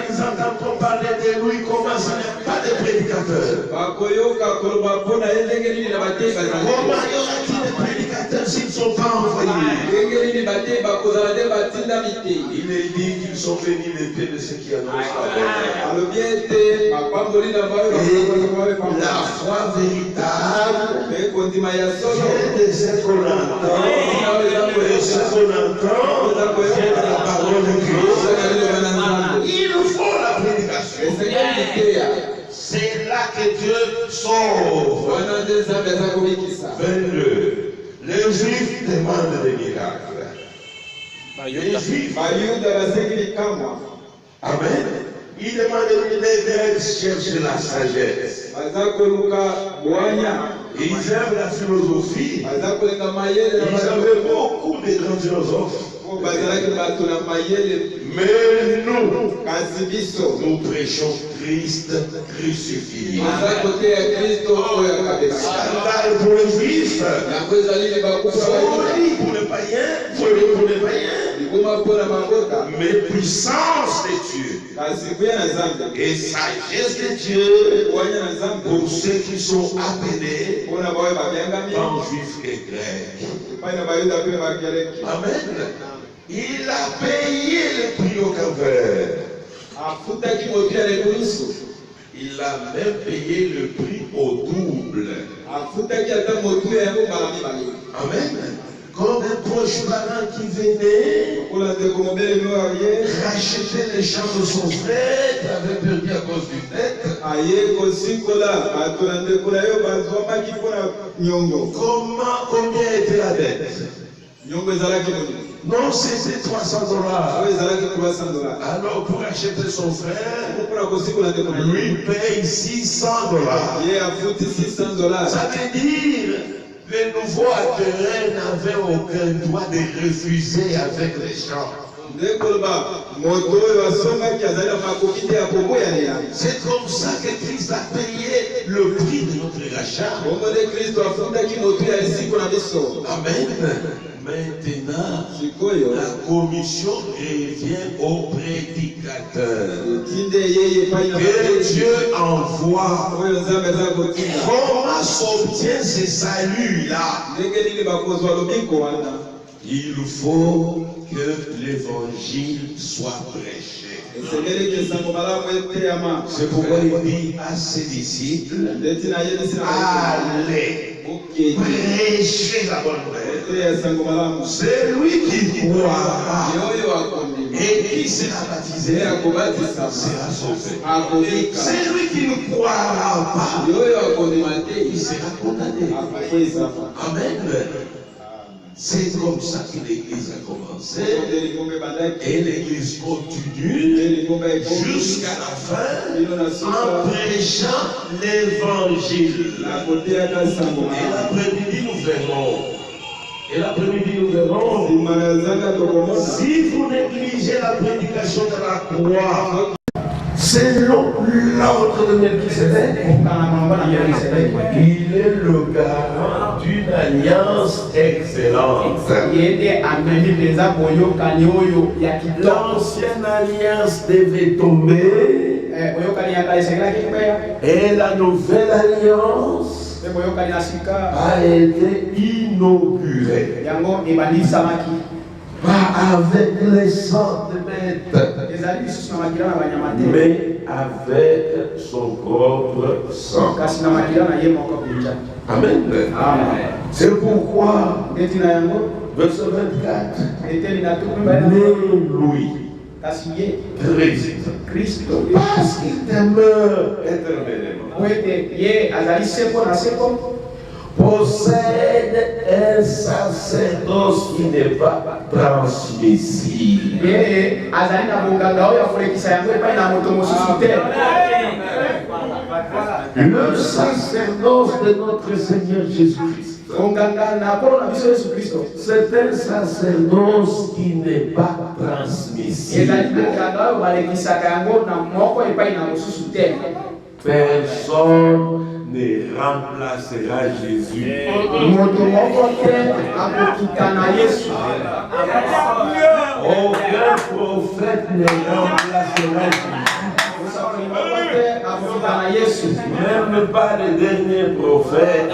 Ils entendent parler de lui, ils commencent à n'être pas des prédicateurs. Comment y aura-t-il des prédicateurs s'ils ne sont pas envoyés? Il est dit qu'ils sont venus l'épée de ceux qui annoncent la bonne. La foi véritable vient de ce qu'on entend. Et ce qu'on entend vient de la parole de Christ. Il nous faut la prédication. C'est là que Dieu sauve. 22. Les Juifs demandent des miracles. Les Juifs. Amen. Ils demandent de chercher la sagesse. Ils aiment la philosophie. Ils avaient beaucoup de grands philosophes. Mais nous prêchons Christ crucifié. Scandale pour les Juifs, folie pour les païens, mais puissance de Dieu et sagesse de Dieu pour ceux qui sont appelés en Juifs et Grecs. Amen. Il a payé le prix au Calvaire. Il a même payé le prix au double. Amen. Comme un proche parent qui venait racheter les champs de son frère qui avait perdu à cause du dette. Combien était la dette? Non, c'était $300. Alors, pour acheter son frère, lui paye $600. Ça veut dire, les nouveaux acquéreurs n'avaient aucun droit de refuser avec les gens. C'est comme ça que Christ a payé le prix de notre rachat. Amen. Maintenant, la commission revient au prédicateur. Que Dieu envoie. Comment s'obtient ce salut-là? Il faut que l'évangile soit prêché. C'est pourquoi il dit à ses disciples, allez, prêchez la bonne nouvelle. C'est lui qui croira et qui sera baptisé sera sauvé. C'est lui qui ne croira pas, il sera condamné. Amen. C'est comme ça que l'Église a commencé et l'Église continue jusqu'à la fin en prêchant l'Évangile. Et l'après-midi nous verrons si vous négligez la prédication de la croix selon l'ordre de Melchisédek, il est le garant d'une alliance excellente. L'ancienne alliance devait tomber et la nouvelle alliance a été inaugurée. Pas avec les sang de bêtes, mais avec son propre sang. Amen. C'est pourquoi, verset 24, mais lui, Christ, parce qu'il demeure éternellement, possède un sacerdoce qui n'est pas transmissible. Le sacerdoce de notre Seigneur Jésus-Christ, c'est un sacerdoce qui n'est pas transmissible. Personne ne remplacera Jésus. Aucun prophète ne remplacera Jésus. Même pas le dernier prophète.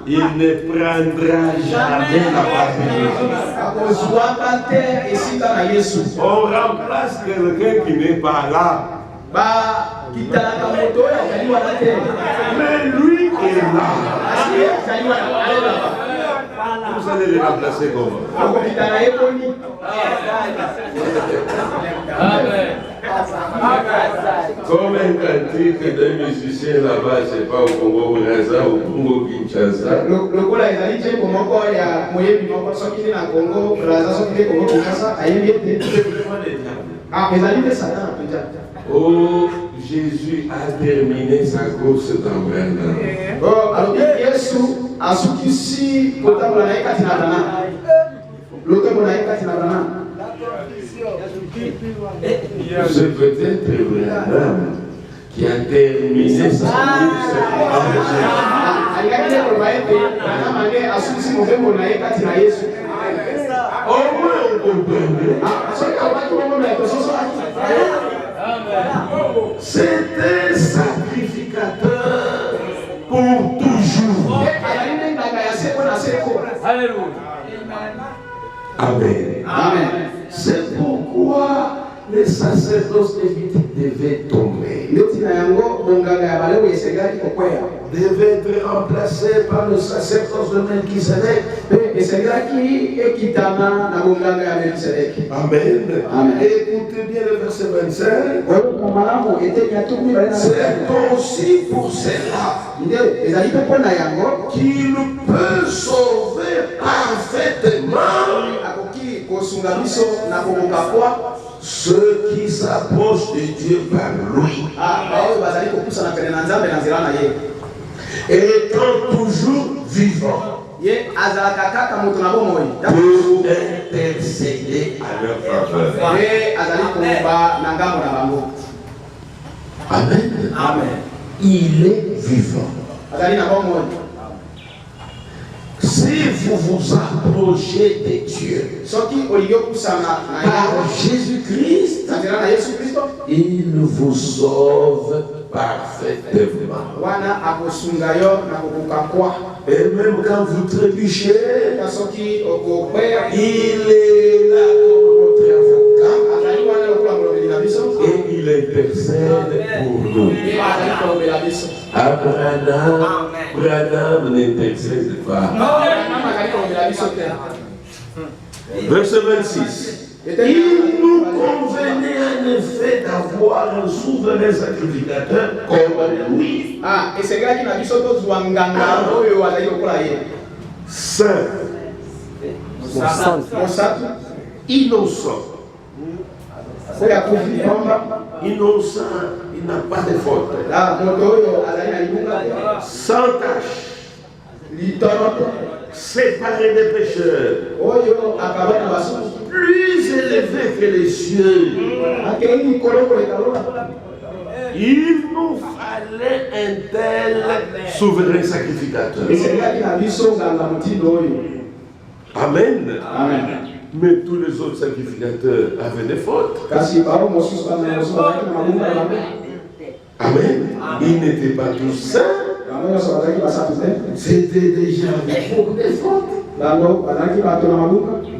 Il ne prendra jamais la place de Jésus. On remplace quelqu'un qui n'est pas là. Mais lui est là. Vous allez le remplacer comment? Comme un cantique d'un musicien là-bas, je ne sais pas, au Congo Braza, au Congo Kinshasa. Oh, Jésus a terminé sa course dans Brandon. C'est peut-être Brandon qui a terminé sa course. Au moins on comprend. C'est un sacrificateur pour toujours. Amen. Amen. C'est pourquoi les sacerdoces devaient tomber. Devaient être remplacés par le sacerdoce de Melchizedek. Amen. Amen. Écoutez bien le verset 25. C'est aussi pour cela qu'il peut sauver parfaitement ceux qui s'approchent de Dieu par lui. Étant toujours vivant pour intercéder à leur faveur. Amen. Amen. Il est vivant. Si vous vous approchez de Dieu par Jésus-Christ, il vous sauve parfaitement. Et même quand vous trébuchez, il est là comme votre avocat et il intercède pour nous. Abraham n'intercède pas. Verset 26. Il nous convenait en effet d'avoir un souverain sacrificateur comme lui. Saint. Innocent. Innocent, il n'a pas de faute. Sans tâche. Séparé des pécheurs. Plus élevé que les cieux. Il nous fallait un tel souverain sacrificateur. Amen. Amen. Mais tous les autres sacrificateurs avaient des fautes. Amen. Ils n'étaient pas tous saints. C'était déjà beaucoup de fautes.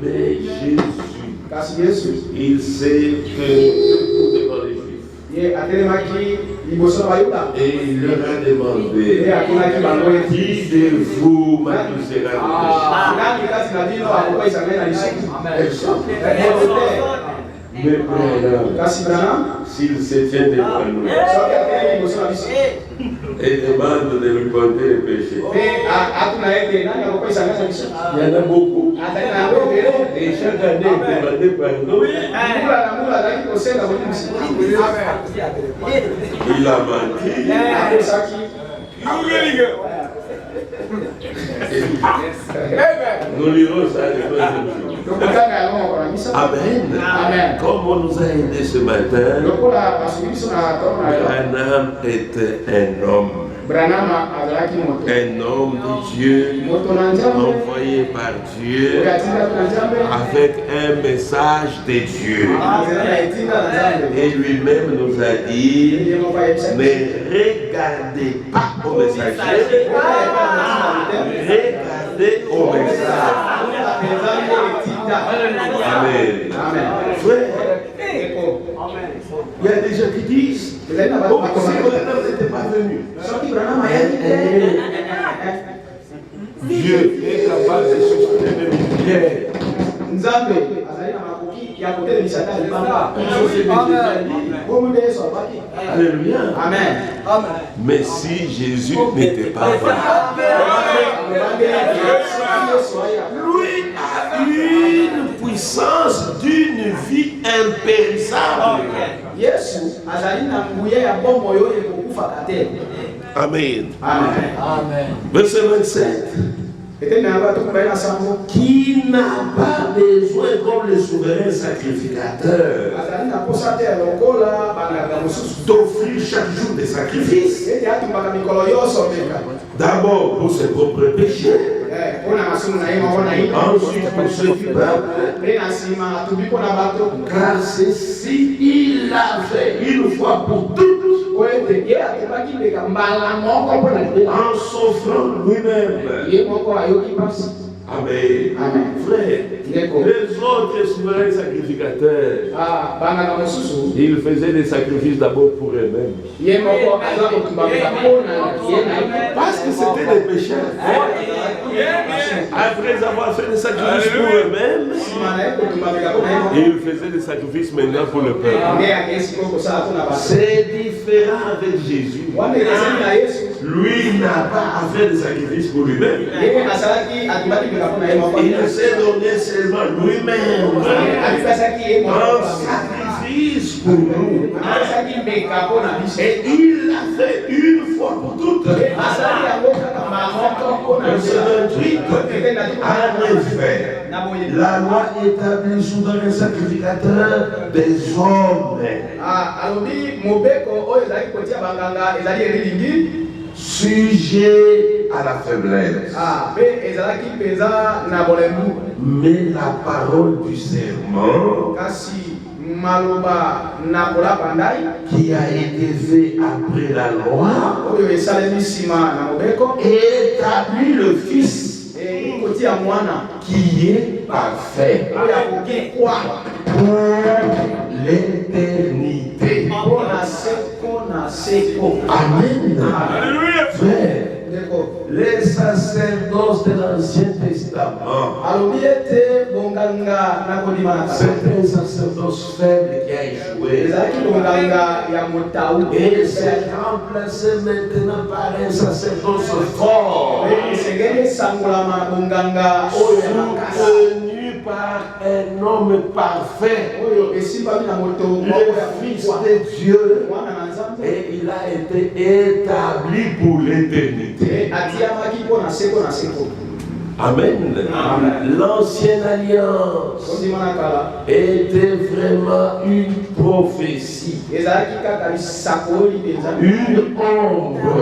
Mais Jésus, il sait que devant les Juifs. Et il leur a demandé, qui de vous m'accusera de péché? Mais s'il se tient devant nous et demande de nous compter les péchés, il y en a beaucoup. Et chaque année, il demandait pardon. Il a menti. Nous lirons ça le prochain jour. Amen. Amen. Comme on nous a aidé ce matin, Branham était un homme. Un homme de Dieu, envoyé par Dieu, avec un message de Dieu. Et lui-même nous a dit, ne regardez pas au messager, regardez au message. Amen. Frère, il y a des gens qui disent, oh, si Branham n'était pas venu, Dieu est capable de soutenir les militaires. Alléluia. Amen. Mais si Jésus n'était pas venu, lui a une puissance d'une vie impérissable. Amen. Amen. Verset 27. Qui n'a pas besoin comme le souverain sacrificateur d'offrir chaque jour des sacrifices, d'abord pour ses propres péchés, ensuite pour ceux qui peuvent, car ceci il l'a fait une fois pour toutes en s'offrant lui-même. Amen. Frère, les autres souverains sacrificateurs, ils faisaient des sacrifices d'abord pour eux-mêmes. Parce que c'était des pécheurs. Après avoir fait des sacrifices pour eux-mêmes, ils faisaient des sacrifices maintenant pour le peuple. C'est différent avec Jésus. Lui n'a pas à faire des sacrifices pour lui-même. Il s'est donné seulement lui-même un sacrifice pour nous. Et il l'a fait une fois pour toutes. Verset 28. En effet, la loi établit souvent un sacrificateur des hommes. Sujet à la faiblesse. Mais la parole du serment qui a été fait après la loi établit le Fils qui est parfait pour l'éternité. Amen. Frère, les sacerdoces de l'Ancien Testament, c'est un sacerdoce faible qui a échoué. Et c'est remplacé maintenant par un sacerdoce fort, soutenu par un homme parfait, le Fils de Dieu, et il a été établi pour l'éternité. Amen. L'ancienne alliance était vraiment une prophétie, une ombre.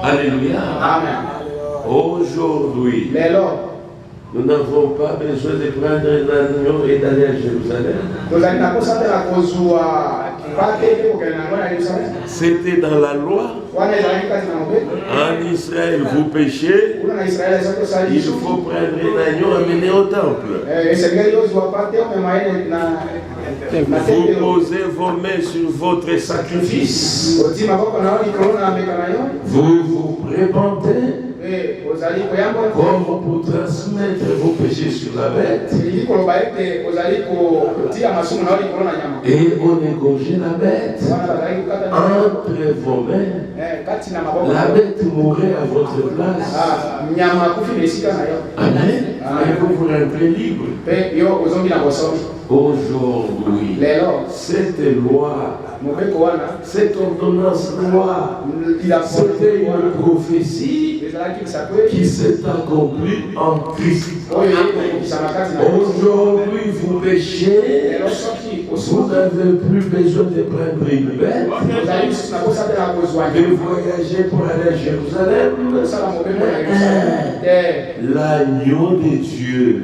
Alléluia. Aujourd'hui, nous n'avons pas besoin de prendre un avion et d'aller à Jérusalem. C'était dans la loi. En Israël, vous péchez, il faut prendre un agneau et amener au temple. Vous posez vos mains sur votre sacrifice. Vous vous répandez comme pour transmettre vos péchés sur la bête. Et on égorgeait la bête entre vos mains. La bête mourrait à votre place. Amen. Et vous vous rentrez libre. Aujourd'hui, cette loi Cette ordonnance-loi, c'était une prophétie qui s'est accomplie en Christ. Aujourd'hui, vous péchez, vous n'avez plus besoin de prendre une bête, de voyager pour aller à Jérusalem. L'agneau de Dieu,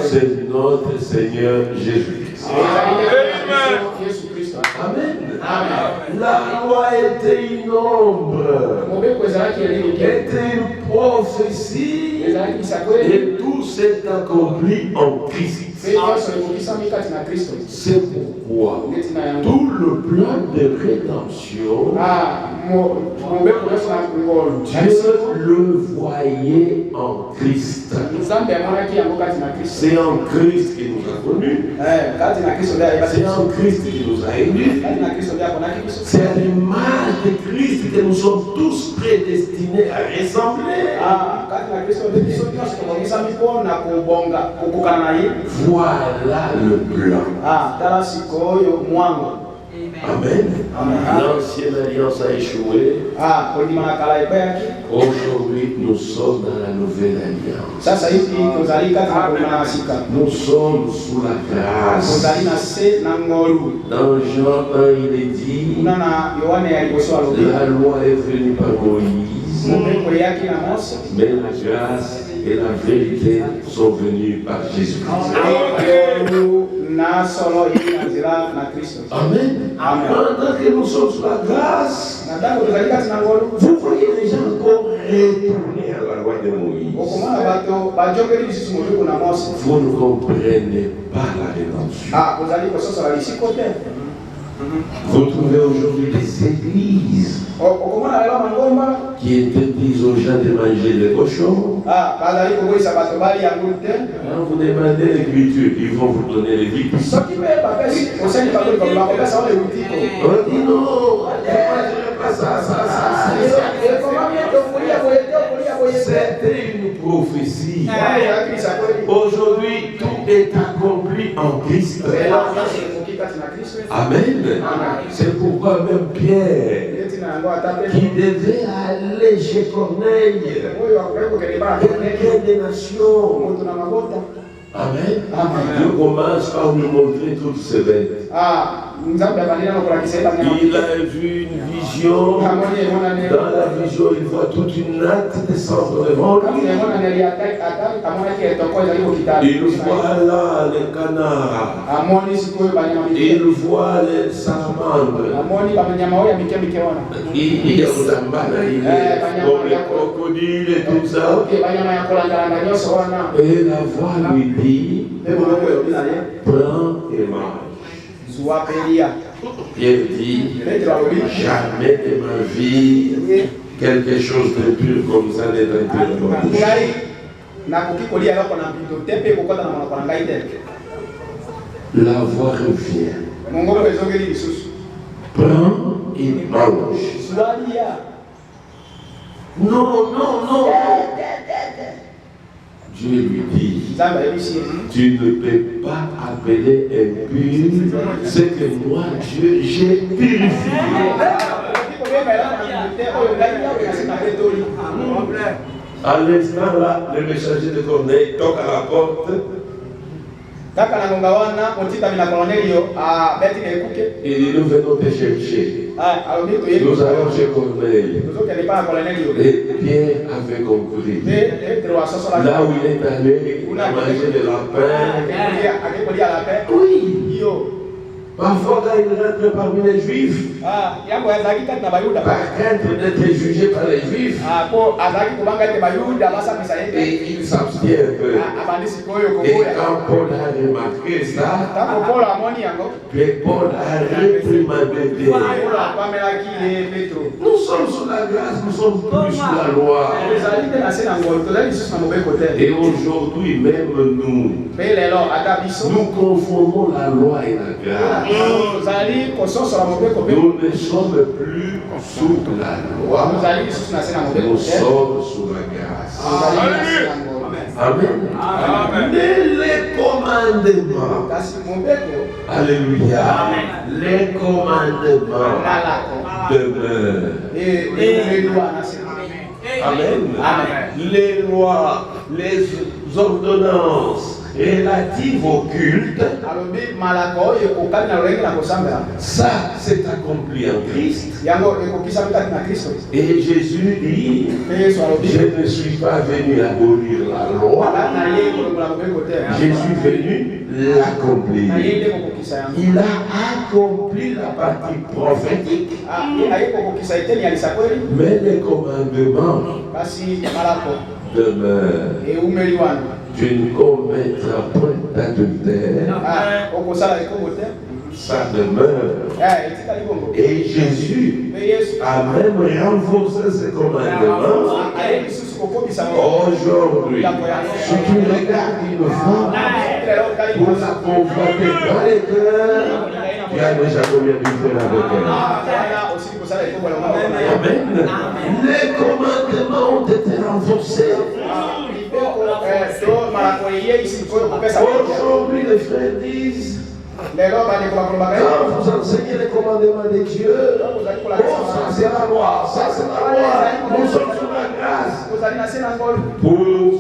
c'est notre Seigneur Jésus-Christ. Amen. La loi était une ombre, était une prophétie, et tout s'est accompli en Christ. C'est pourquoi tout le plan de rédemption, Dieu le voyait en Christ. C'est en Christ qu'il nous a connus. C'est en Christ qu'il nous a élus. C'est à l'image de Christ que nous sommes tous prédestinés à ressembler. Voilà le plan. Amen. L'ancienne alliance a échoué. Aujourd'hui, nous sommes dans la nouvelle alliance. Nous sommes sous la grâce. Dans Jean 1, il est dit, la loi est venue par Moïse, mais la grâce et la vérité sont venues par Jésus-Christ. Amen. Pendant que nous sommes sous la grâce, vous voyez les gens encore retourner à la loi de Moïse. Vous ne comprenez pas la rédemption. Vous trouvez aujourd'hui des églises qui interdisent aux gens de manger les cochons. Quand vous demandez l'écriture, ils vont vous donner les victimes. On dit non, pas ça. C'était une prophétie. Aujourd'hui, tout est accompli en Christ. Amen. C'est pourquoi même Pierre, qui devait aller chez Corneille, quelqu'un des nations. Amen. Dieu commence par nous montrer toutes ces bêtes. Il a vu une vision. Dans la vision, il voit toute une natte descendre devant lui. Il voit là les canards. Il voit les salamandres. Il y a comme les crocodiles et tout ça. Et la voix lui dit, prends et mange. Pierre dit, jamais de ma vie, quelque chose de pur comme ça n'est impur dans ma bouche. La voix revient. Prends et mange. Non. Dieu lui dit, tu ne peux pas appeler impur ce que moi, Dieu, j'ai purifié. À l'instant là, le messager de Corneille toque à la porte. Et nous venons te chercher. Nous allons chez Corneille. Et Pierre avait compris. Là où il est allé, il a mangé de lapin. Oui. Parfois, quand il rentre parmi les Juifs, par crainte d'être jugé par les Juifs, et il s'abstient un peu. Et quand Paul a remarqué ça, Paul a réprimandé Pierre. Nous sommes sous la grâce, nous sommes plus sous la loi. Et aujourd'hui, même nous confondons la loi et la grâce. Nous ne sommes plus sous la loi. Nous sommes sous la grâce. Amen. Mais les commandements, Alléluia. Les commandements demeurent. Amen. Les lois, les ordonnances relatives au culte, ça c'est accompli en Christ. Et Jésus dit, je ne suis pas venu abolir la loi, je suis venu l'accomplir. Il a accompli la partie prophétique, mais les commandements demeurent. Tu ne commettras point d'adultère. Ça demeure. Et Jésus a même renforcé ces commandements. Aujourd'hui, si tu regardes une femme pour la convoiter dans les cœurs, tu as déjà combien de fois avec elle? Amen. Les commandements ont été renforcés. Aujourd'hui, les frères disent, quand vous enseignez les commandements de Dieu, oh, ça c'est la loi, ça c'est la loi, nous sommes sous la grâce, pour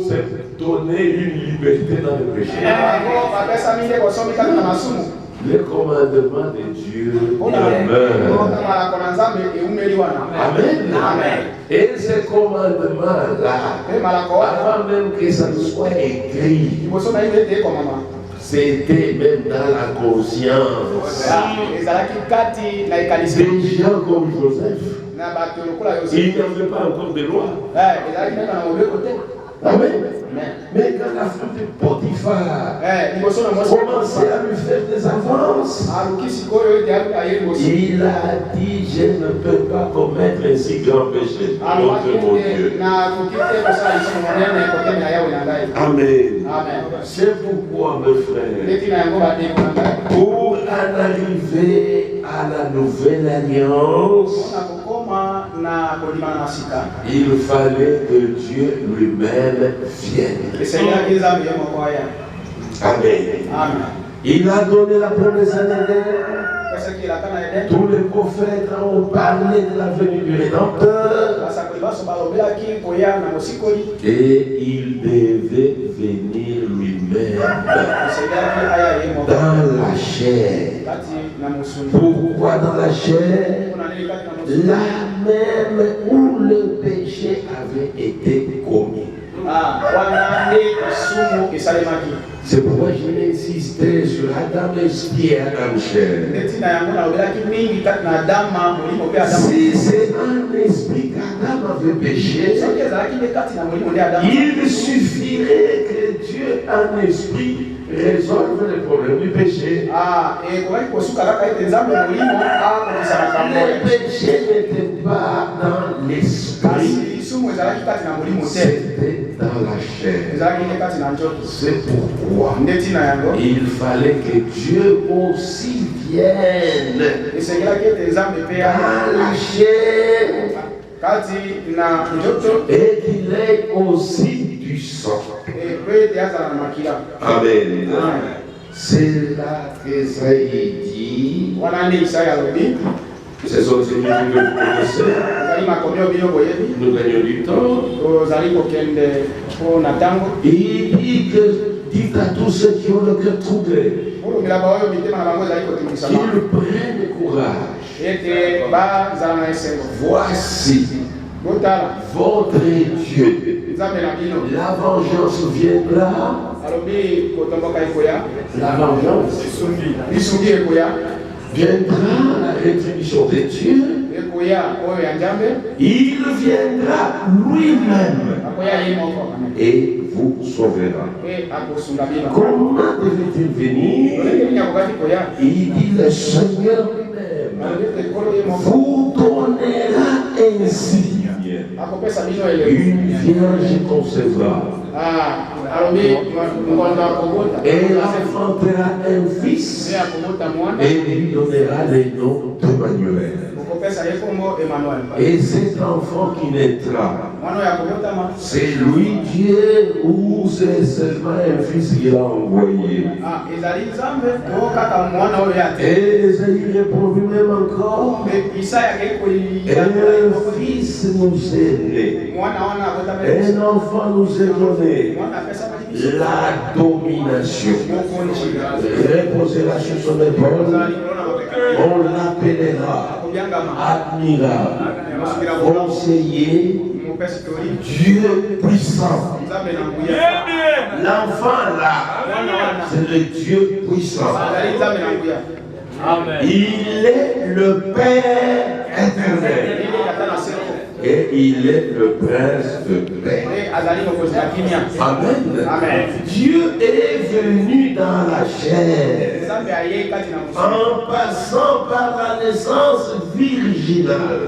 se donner une liberté dans le péché. Les commandements de Dieu demeurent. Amen. Et ces commandements-là, avant même que ça soit écrit, c'était même dans la conscience. Des gens comme Joseph, il n'y avait pas encore de loi. Amen. Mais quand la femme de Potiphar commençait à lui faire des avances, il a dit, je ne peux pas commettre un si grand péché contre mon Dieu. Amen. C'est pourquoi, mes frères, pour en arriver à la nouvelle alliance, il fallait que Dieu lui-même vienne. Amen. Il a donné la promesse à Éden. Tous les prophètes ont parlé de la venue du Rédempteur. Et il devait venir lui-même dans la chair. Pourquoi dans la chair? Là même où le péché avait été commis. C'est pourquoi je l'ai insisté sur Adam esprit et Adam chair. Si c'est un esprit qu'Adam avait péché, il suffirait que Dieu, un esprit, résolve le problème du péché. Le péché n'était pas dans l'esprit, c'était dans la chair. C'est pourquoi il fallait que Dieu aussi vienne dans la chair et qu'il ait aussi du sang. Amen. C'est là que ça est dit. C'est son Seigneur que vous connaissez. Nous gagnons du temps. Il dit que dites à tous ceux qui ont le cœur troublé qu'ils prennent courage. Voici votre Dieu. La vengeance viendra. La vengeance viendra la rétribution de Dieu. Il viendra lui-même et vous sauvera. Comment devait-il venir? Il dit le Seigneur lui-même vous donnera ainsi une vierge concevra. Elle enfantera un fils et lui donnera le nom d'Emmanuel. Et cet enfant qui naîtra C'est lui Dieu ou c'est seulement un fils qu'il a envoyé? Et Esaïe répond même encore. Un fils nous est né. Un enfant nous est donné. La domination reposera sur son épaule. On l'appellera admirable, conseiller, Dieu puissant. L'enfant là, c'est le Dieu puissant. Il est le Père éternel. Et il est le prince de paix. Amen. Dieu est venu dans la chair en passant par la naissance virginale.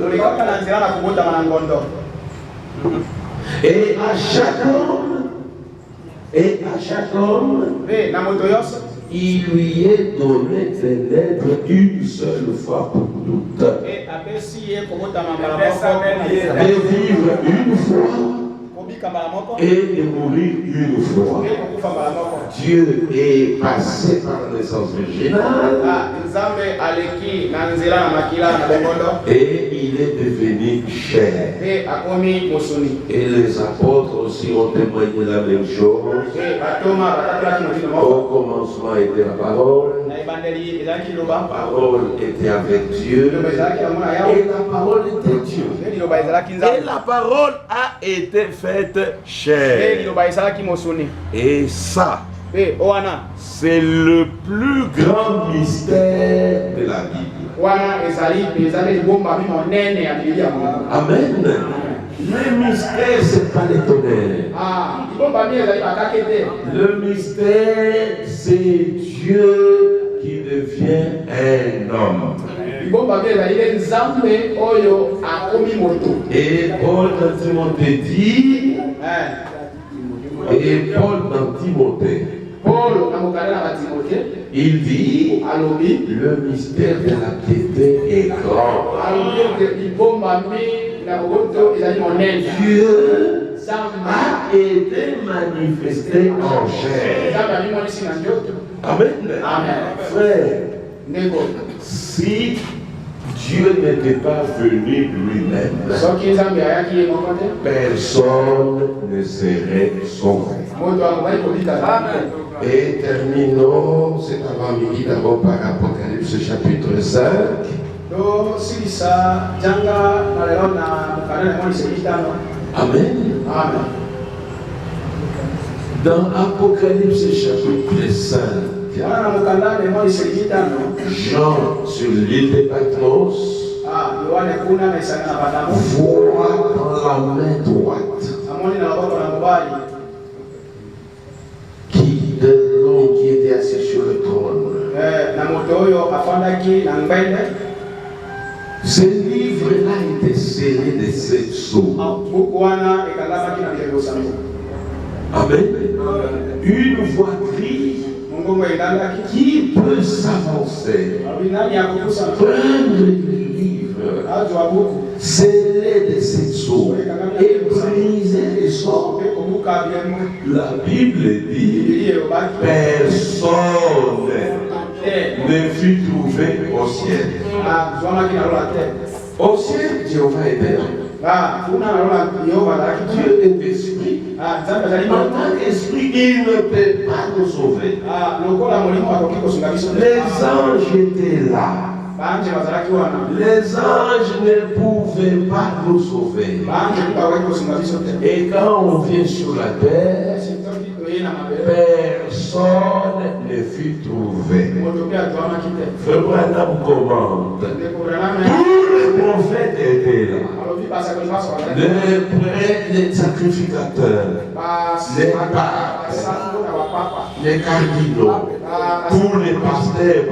Et à chaque homme, il lui est donné de naître une seule fois pour toutes. De vivre une fois et de mourir une fois. Dieu est passé par la naissance virginale et il est devenu chair. Et les apôtres aussi ont témoigné la même chose. Au commencement était la parole. La parole était avec Dieu. Et la parole était Dieu. Et la parole a été faite chair. Et ça, c'est le plus grand mystère de la Bible. Amen. Le mystère, c'est pas les tonnerres. Le mystère, c'est Dieu qui devient un homme. Et Paul dans Timothée dit, il dit, le mystère de la piété est grand. Dieu a été manifesté en chair. Amen. Frère, si Dieu n'était pas venu lui-même, personne ne serait sauvé. Et terminons cet avant-midi d'abord par Apocalypse chapitre 5. Amen. Dans Apocalypse chapitre 5, Jean sur l'île de Patmos voit dans la main droite de l'homme qui était assis sur le trône. Ce livre-là était scellé de 7 sceaux. Amen. Une voix crie, qui peut s'avancer, prendre le livre, sceller de 7 sceaux et briser les sceaux. La Bible dit, personne ne fut trouvé au ciel. Au ciel, Jéhovah est là. Dieu est esprit. En tant qu'esprit, il ne peut pas nous sauver. Les anges étaient là. Les anges ne pouvaient pas nous sauver. Et quand on vient sur la terre, personne ne fut trouvé. Frère Branham commande. Tous les prophètes étaient là. Les sacrificateurs, les papes, les cardinaux, tous les pasteurs,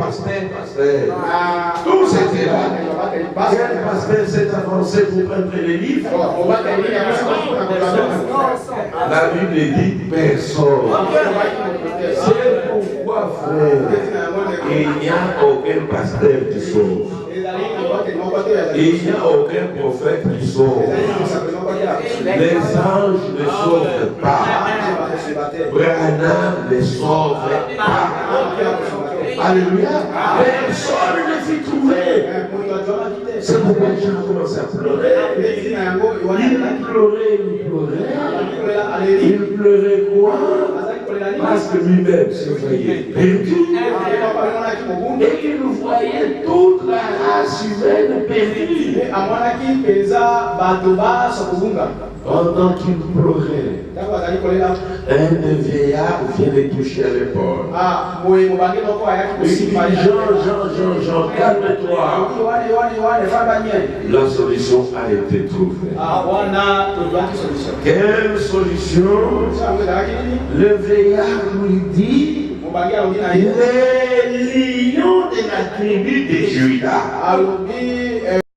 tous étaient là. Quel pasteur s'est avancé pour prendre les livres? La Bible dit personne. C'est pourquoi, frère, il n'y a aucun pasteur qui sauve. Il n'y a aucun prophète qui sauve. Les anges ne sauvent pas. Branham ne sauve pas. Alléluia. Personne ne s'y trouvait. C'est pourquoi les gens ont commencé à pleurer. Il pleurait quoi? Parce que lui-même se voyait perdu. Et qu'il voyait toute la race humaine perdue. Pendant qu'il pleurait, un vieillard vient de toucher à l'épaule. Il dit, Jean, calme-toi. La solution a été trouvée. Quelle solution? Le vieillard lui dit, les lions de la tribu de Juda